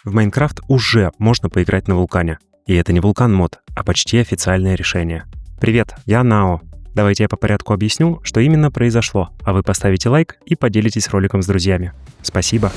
В Minecraft уже можно поиграть на вулкане. И это не вулкан мод, а почти официальное решение. Привет, я Нао. Давайте я по порядку объясню, что именно произошло, а вы поставите лайк и поделитесь роликом с друзьями. Спасибо.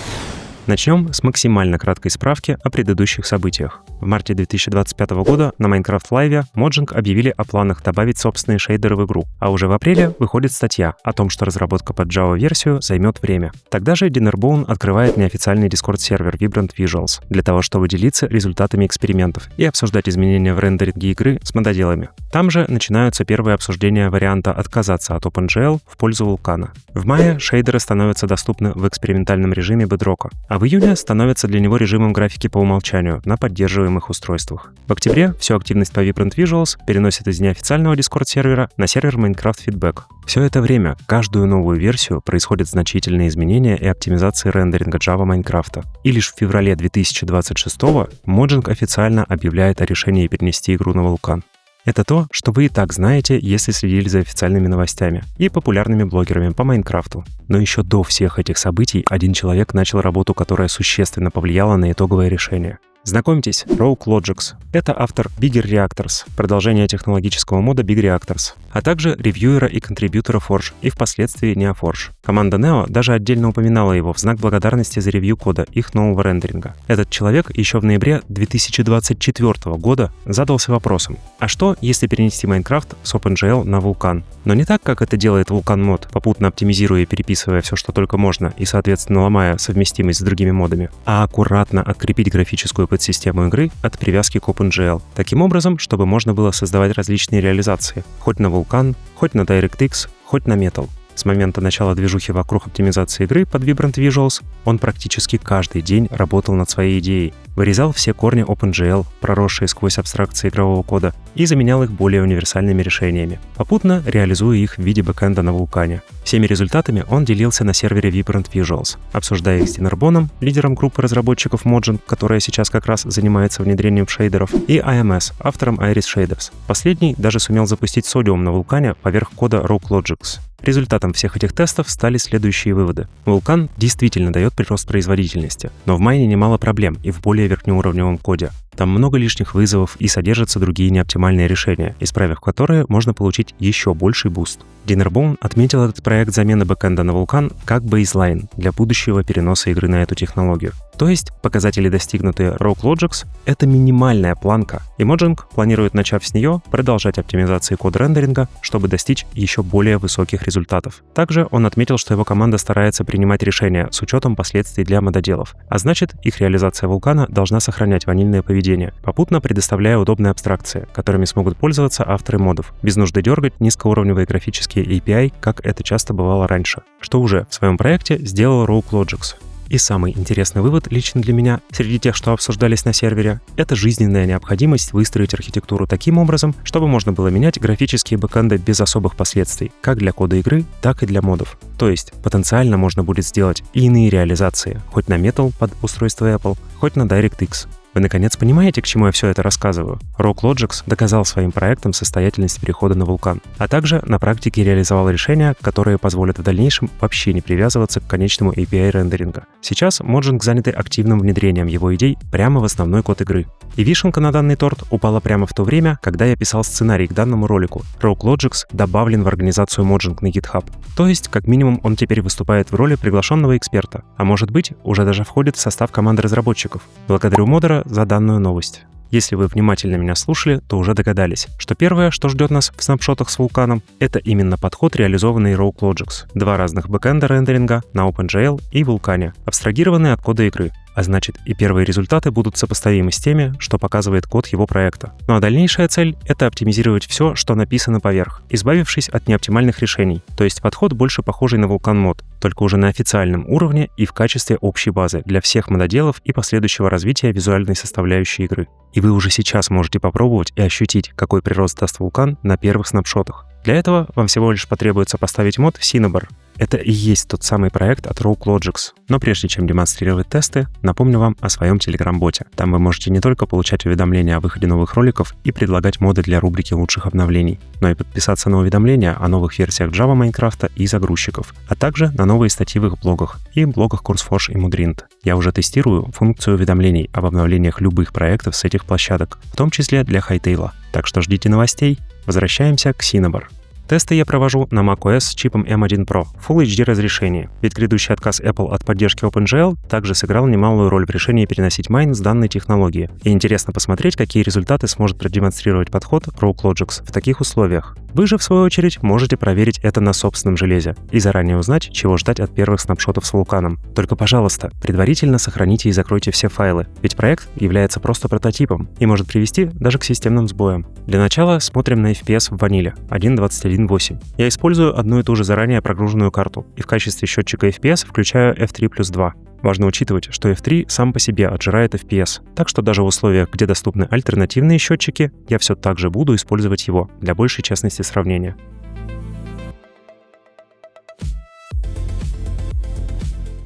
Начнем с максимально краткой справки о предыдущих событиях. В марте 2025 года на Minecraft Live Mojang объявили о планах добавить собственные шейдеры в игру, а уже в апреле выходит статья о том, что разработка под Java-версию займет время. Тогда же Dinnerbone открывает неофициальный Discord-сервер Vibrant Visuals для того, чтобы делиться результатами экспериментов и обсуждать изменения в рендеринге игры с мододелами. Там же начинаются первые обсуждения варианта отказаться от OpenGL в пользу вулкана. В мае шейдеры становятся доступны в экспериментальном режиме Bedrock, а в июне становятся для него режимом графики по умолчанию на поддерживаемых устройствах. В октябре всю активность по Vibrant Visuals переносят из неофициального Discord-сервера на сервер Minecraft Feedback. Все это время, каждую новую версию происходят значительные изменения и оптимизации рендеринга Java Minecraft. И лишь в феврале 2026 Mojang официально объявляет о решении перенести игру на вулкан. Это то, что вы и так знаете, если следили за официальными новостями и популярными блогерами по Майнкрафту. Но еще до всех этих событий один человек начал работу, которая существенно повлияла на итоговое решение. Знакомьтесь, Rogue Logics. Это автор Bigger Reactors, продолжение технологического мода Big Reactors, а также ревьюера и контрибьютора Forge и впоследствии NeoForge. Команда Neo даже отдельно упоминала его в знак благодарности за ревью кода их нового рендеринга. Этот человек еще в ноябре 2024 года задался вопросом: а что, если перенести Minecraft с OpenGL на вулкан? Но не так, как это делает Vulkan Mod, попутно оптимизируя и переписывая все, что только можно, и, соответственно, ломая совместимость с другими модами, а аккуратно открепить графическую подсистему игры от привязки к OpenGL. Таким образом, чтобы можно было создавать различные реализации, хоть на Vulkan, хоть на DirectX, хоть на Metal. С момента начала движухи вокруг оптимизации игры под Vibrant Visuals он практически каждый день работал над своей идеей, вырезал все корни OpenGL, проросшие сквозь абстракции игрового кода, и заменял их более универсальными решениями, попутно реализуя их в виде бэкэнда на вулкане. Всеми результатами он делился на сервере Vibrant Visuals, обсуждая их с Dinnerbone, лидером группы разработчиков Mojang, которая сейчас как раз занимается внедрением шейдеров, и IMS, автором Iris Shaders. Последний даже сумел запустить Sodium на вулкане поверх кода Rogue Logics. Результатом всех этих тестов стали следующие выводы. Вулкан действительно дает прирост производительности, но в майне немало проблем и в более верхнеуровневом коде. Там много лишних вызовов и содержатся другие неоптимальные решения, исправив которые можно получить еще больший буст. Dinnerbone отметил этот проект замены бэкэнда на вулкан как бейзлайн для будущего переноса игры на эту технологию. То есть показатели, достигнутые Rogue Logics, это минимальная планка, и Mojang планирует, начав с нее, продолжать оптимизации код-рендеринга, чтобы достичь еще более высоких результатов. Также он отметил, что его команда старается принимать решения с учетом последствий для мододелов, а значит, их реализация вулкана должна сохранять ванильное поведение, попутно предоставляя удобные абстракции, которыми смогут пользоваться авторы модов, без нужды дергать низкоуровневые графические API, как это часто бывало раньше, что уже в своем проекте сделал Rogue Logics. И самый интересный вывод лично для меня, среди тех, что обсуждались на сервере, это жизненная необходимость выстроить архитектуру таким образом, чтобы можно было менять графические бэкэнды без особых последствий, как для кода игры, так и для модов. То есть потенциально можно будет сделать и иные реализации, хоть на Metal под устройство Apple, хоть на DirectX. Вы наконец понимаете, к чему я все это рассказываю? Rogue Logics доказал своим проектом состоятельность перехода на вулкан, а также на практике реализовал решения, которые позволят в дальнейшем вообще не привязываться к конечному API рендеринга. Сейчас Mojang заняты активным внедрением его идей прямо в основной код игры. И вишенка на данный торт упала прямо в то время, когда я писал сценарий к данному ролику. Rogue Logics добавлен в организацию Mojang на GitHub. То есть, как минимум, он теперь выступает в роли приглашенного эксперта, а может быть, уже даже входит в состав команды разработчиков. Благодарю модера за данную новость. Если вы внимательно меня слушали, то уже догадались, что первое, что ждет нас в снапшотах с вулканом, это именно подход, реализованный Rogue Logics. Два разных бэкэнда рендеринга на OpenGL и вулкане, абстрагированные от кода игры. А значит, и первые результаты будут сопоставимы с теми, что показывает код его проекта. Ну а дальнейшая цель — это оптимизировать все, что написано поверх, избавившись от неоптимальных решений. То есть подход больше похожий на Vulkan Mod, только уже на официальном уровне и в качестве общей базы для всех мододелов и последующего развития визуальной составляющей игры. И вы уже сейчас можете попробовать и ощутить, какой прирост даст вулкан на первых снапшотах. Для этого вам всего лишь потребуется поставить мод Cinnabar. это и есть тот самый проект от Rogue Logics. Но прежде чем демонстрировать тесты, напомню вам о своем Telegram-боте. Там вы можете не только получать уведомления о выходе новых роликов и предлагать моды для рубрики лучших обновлений, но и подписаться на уведомления о новых версиях Java Майнкрафта и загрузчиков, а также на новые статьи в их блогах и блогах CourseForge и Moodrind. Я уже тестирую функцию уведомлений об обновлениях любых проектов с этих площадок, в том числе для Hightail. Так что ждите новостей. Возвращаемся к Cinnabar. Тесты я провожу на macOS с чипом M1 Pro в Full HD разрешении, ведь грядущий отказ Apple от поддержки OpenGL также сыграл немалую роль в решении переносить майн с данной технологии. И интересно посмотреть, какие результаты сможет продемонстрировать подход Rogue Logics в таких условиях. Вы же, в свою очередь, можете проверить это на собственном железе и заранее узнать, чего ждать от первых снапшотов с вулканом. Только, пожалуйста, предварительно сохраните и закройте все файлы, ведь проект является просто прототипом и может привести даже к системным сбоям. Для начала смотрим на FPS в ваниле 1.21.8. Я использую одну и ту же заранее прогруженную карту и в качестве счетчика FPS включаю F3+2. Важно учитывать, что F3 сам по себе отжирает FPS, так что даже в условиях, где доступны альтернативные счетчики, я все так же буду использовать его для большей честности сравнения.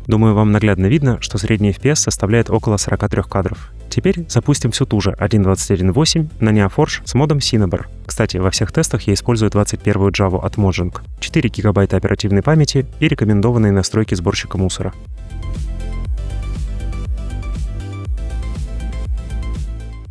Думаю, вам наглядно видно, что средний FPS составляет около 43 кадров. Теперь запустим всю ту же 1.21.8 на NeoForge с модом Cinnabar. Кстати, во всех тестах я использую 21-ю Java от Mojang, 4 гигабайта оперативной памяти и рекомендованные настройки сборщика мусора.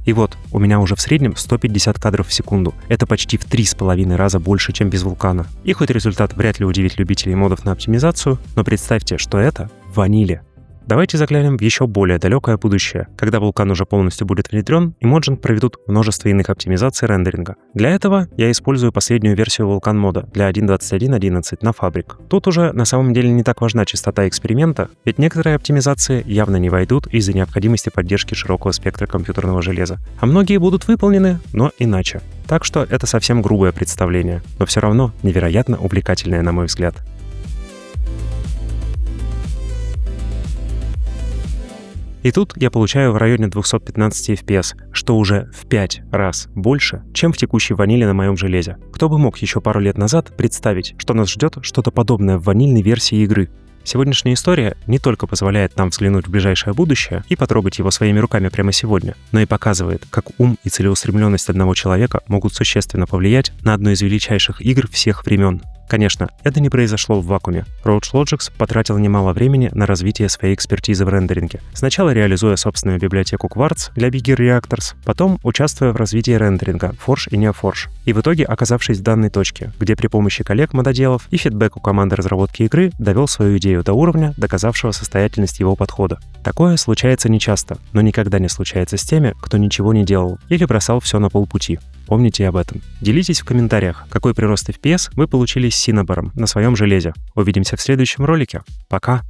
И вот, у меня уже в среднем 150 кадров в секунду. Это почти в 3,5 раза больше, чем без вулкана. И хоть результат вряд ли удивит любителей модов на оптимизацию, но представьте, что это в ваниле. Давайте заглянем в еще более далекое будущее, когда вулкан уже полностью будет внедрен и Mojang проведут множество иных оптимизаций рендеринга. Для этого я использую последнюю версию вулкан мода для 1.21.11 на Fabric. Тут уже на самом деле не так важна частота эксперимента, ведь некоторые оптимизации явно не войдут из-за необходимости поддержки широкого спектра компьютерного железа. А многие будут выполнены, но иначе. Так что это совсем грубое представление, но все равно невероятно увлекательное, на мой взгляд. И тут я получаю в районе 215 FPS, что уже в 5 раз больше, чем в текущей ваниле на моем железе. Кто бы мог еще пару лет назад представить, что нас ждет что-то подобное в ванильной версии игры. Сегодняшняя история не только позволяет нам взглянуть в ближайшее будущее и потрогать его своими руками прямо сегодня, но и показывает, как ум и целеустремленность одного человека могут существенно повлиять на одну из величайших игр всех времен. Конечно, это не произошло в вакууме. Rogue Logics потратил немало времени на развитие своей экспертизы в рендеринге. Сначала реализуя собственную библиотеку Quartz для Bigger Reactors, потом участвуя в развитии рендеринга Forge и NeoForge. И в итоге оказавшись в данной точке, где при помощи коллег-мододелов и фидбэку команды разработки игры довел свою идею до уровня, доказавшего состоятельность его подхода. Такое случается нечасто, но никогда не случается с теми, кто ничего не делал или бросал все на полпути. Помните об этом. Делитесь в комментариях, какой прирост FPS вы получили с Cinnabar на своем железе. Увидимся в следующем ролике. Пока!